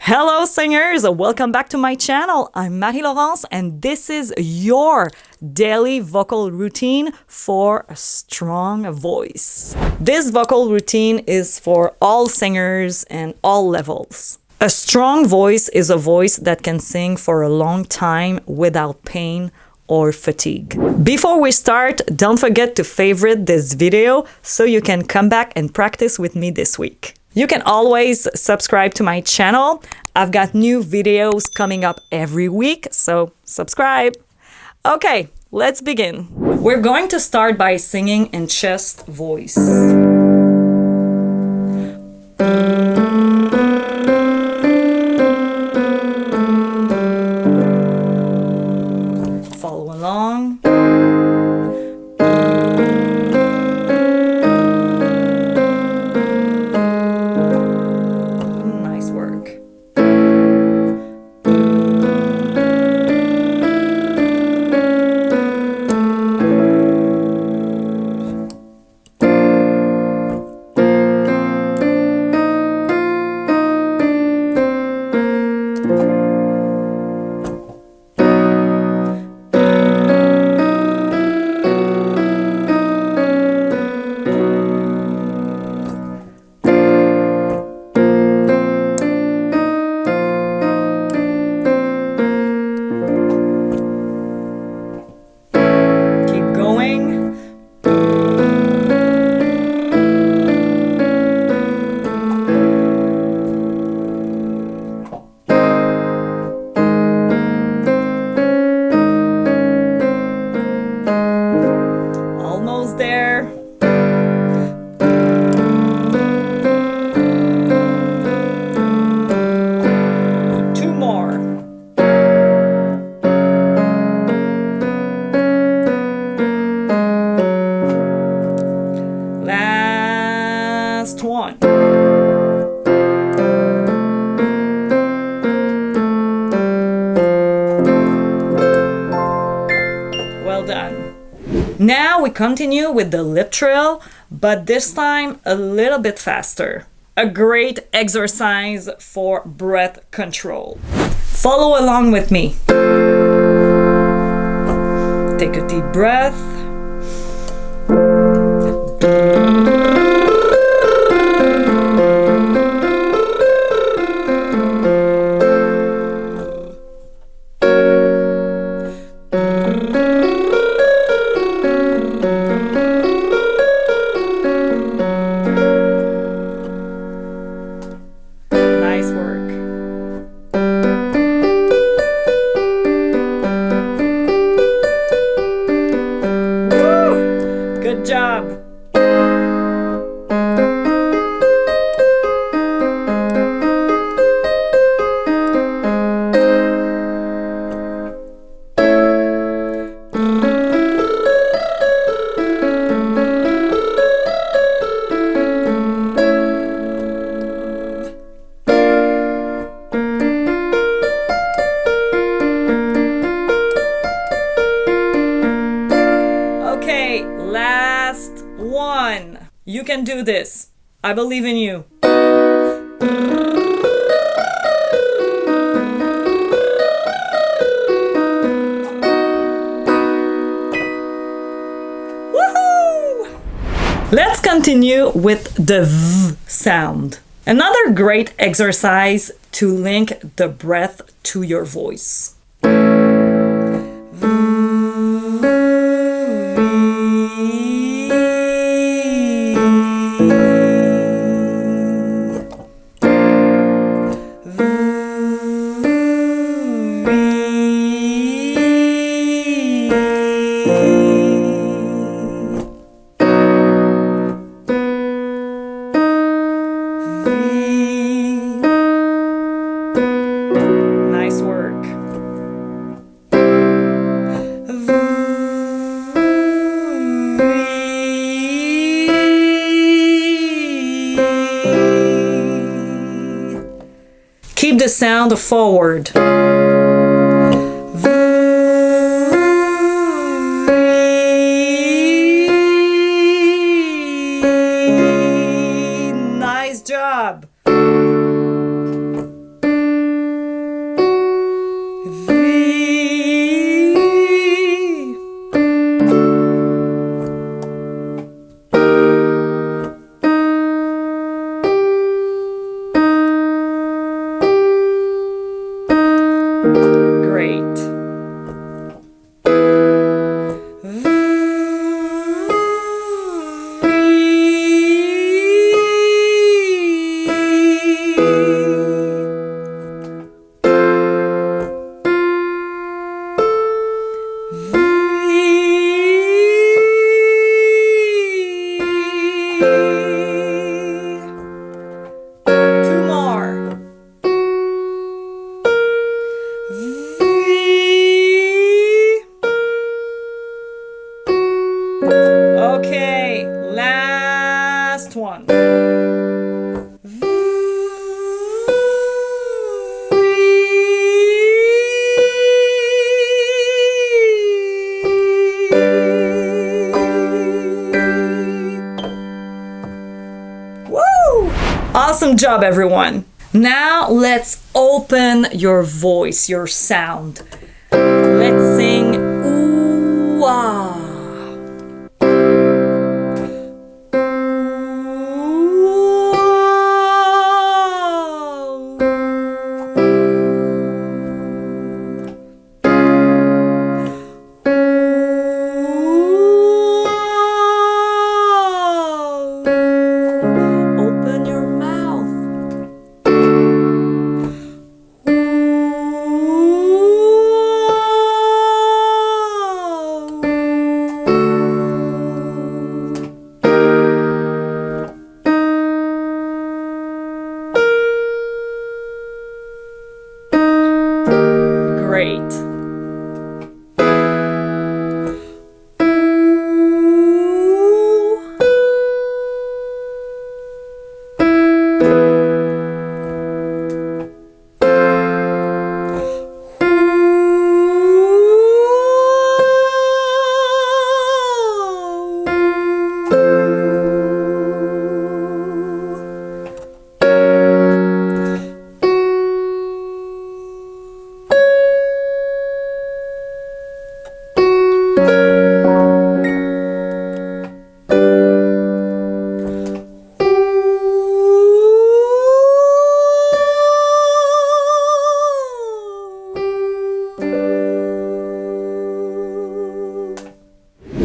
Hello singers, welcome back to my channel. I'm Marie-Laurence and this is your daily vocal routine for a strong voice. This vocal routine is for all singers and all levels. A strong voice is a voice that can sing for a long time without pain or fatigue. Before we start, don't forget to favorite this video so you can come back and practice with me this week. You can always subscribe to my channel. I've got new videos coming up every week, so subscribe. Okay, let's begin. We're going to start by singing in chest voice. Follow along. Nice work. Almost there. Two more. Last one. Well done. Now we continue with the lip trill, but this time a little bit faster. A great exercise for breath control. Follow along with me. Take a deep breath. Nice work. Woo! Good job. Okay, last one. You can do this. I believe in you. Woohoo! Let's continue with the V sound. Another great exercise to link the breath to your voice. Nice work. Keep the sound forward. Nice job. Great. Two more. Okay, last one. Woo! Awesome job, everyone. Now let's open your voice, your sound. Let's sing ooh ah. Open your mouth. Great.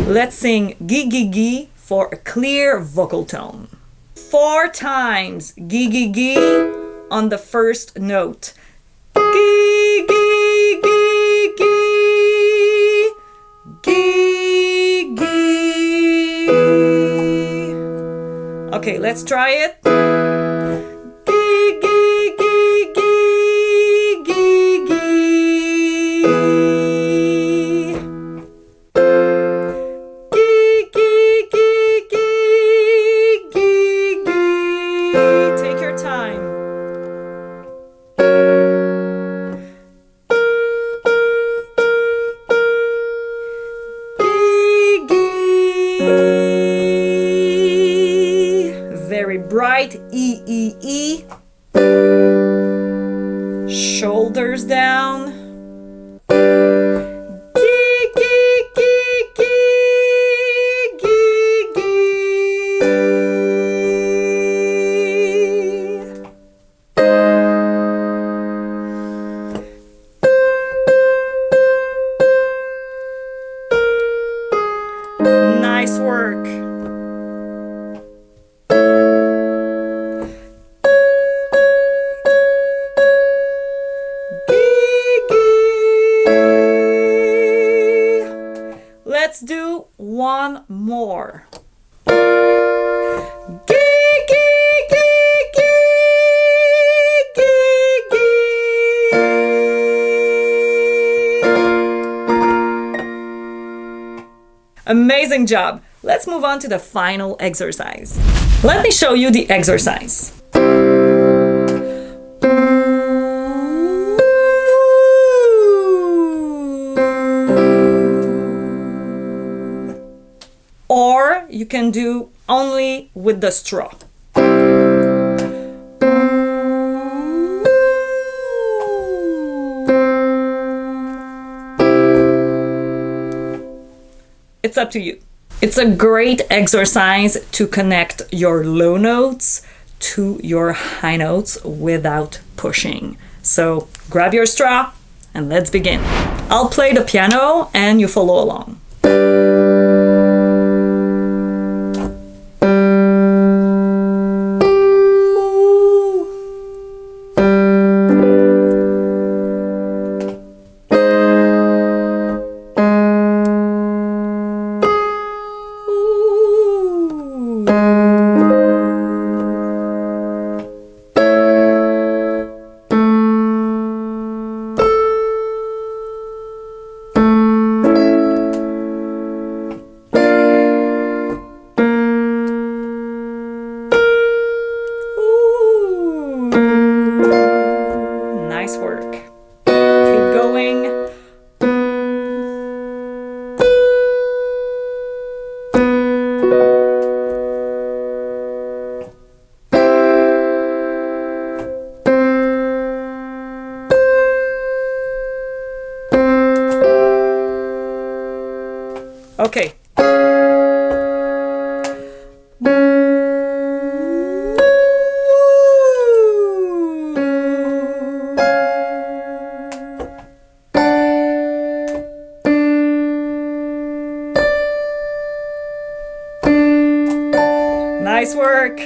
Let's sing gee gee gee for a clear vocal tone. 4 times gee gee gee on the first note. Gee gee gee gee gee gee. Okay, let's try it. Gee gee gee gee gee gee. Take your time. Very bright. E, E, E. Shoulders down. Nice work. Let's do one more. Amazing job. Let's move on to the final exercise. Let me show you the exercise. Or you can do only with the straw. It's up to you. It's a great exercise to connect your low notes to your high notes without pushing. So grab your straw and let's begin. I'll play the piano and you follow along. Nice work. Keep going. Okay. Nice work.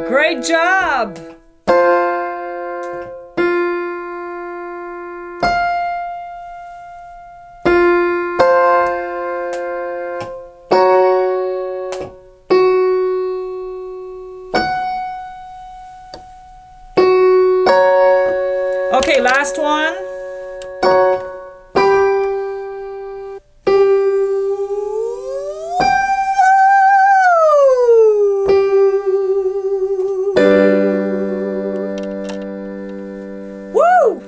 Great job. Okay, last one. Woo!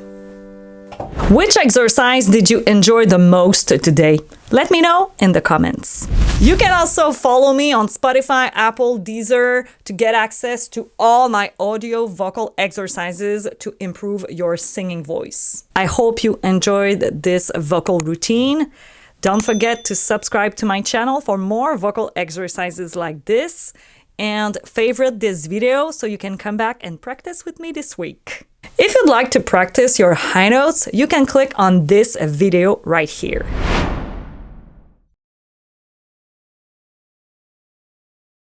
Which exercise did you enjoy the most today? Let me know in the comments. You can also follow me on Spotify, Apple, DEEZER to get access to all my audio vocal exercises to improve your singing voice. I hope you enjoyed this vocal routine. Don't forget to subscribe to my channel for more vocal exercises like this, and favorite this video so you can come back and practice with me this week. If you'd like to practice your high notes, you can click on this video right here.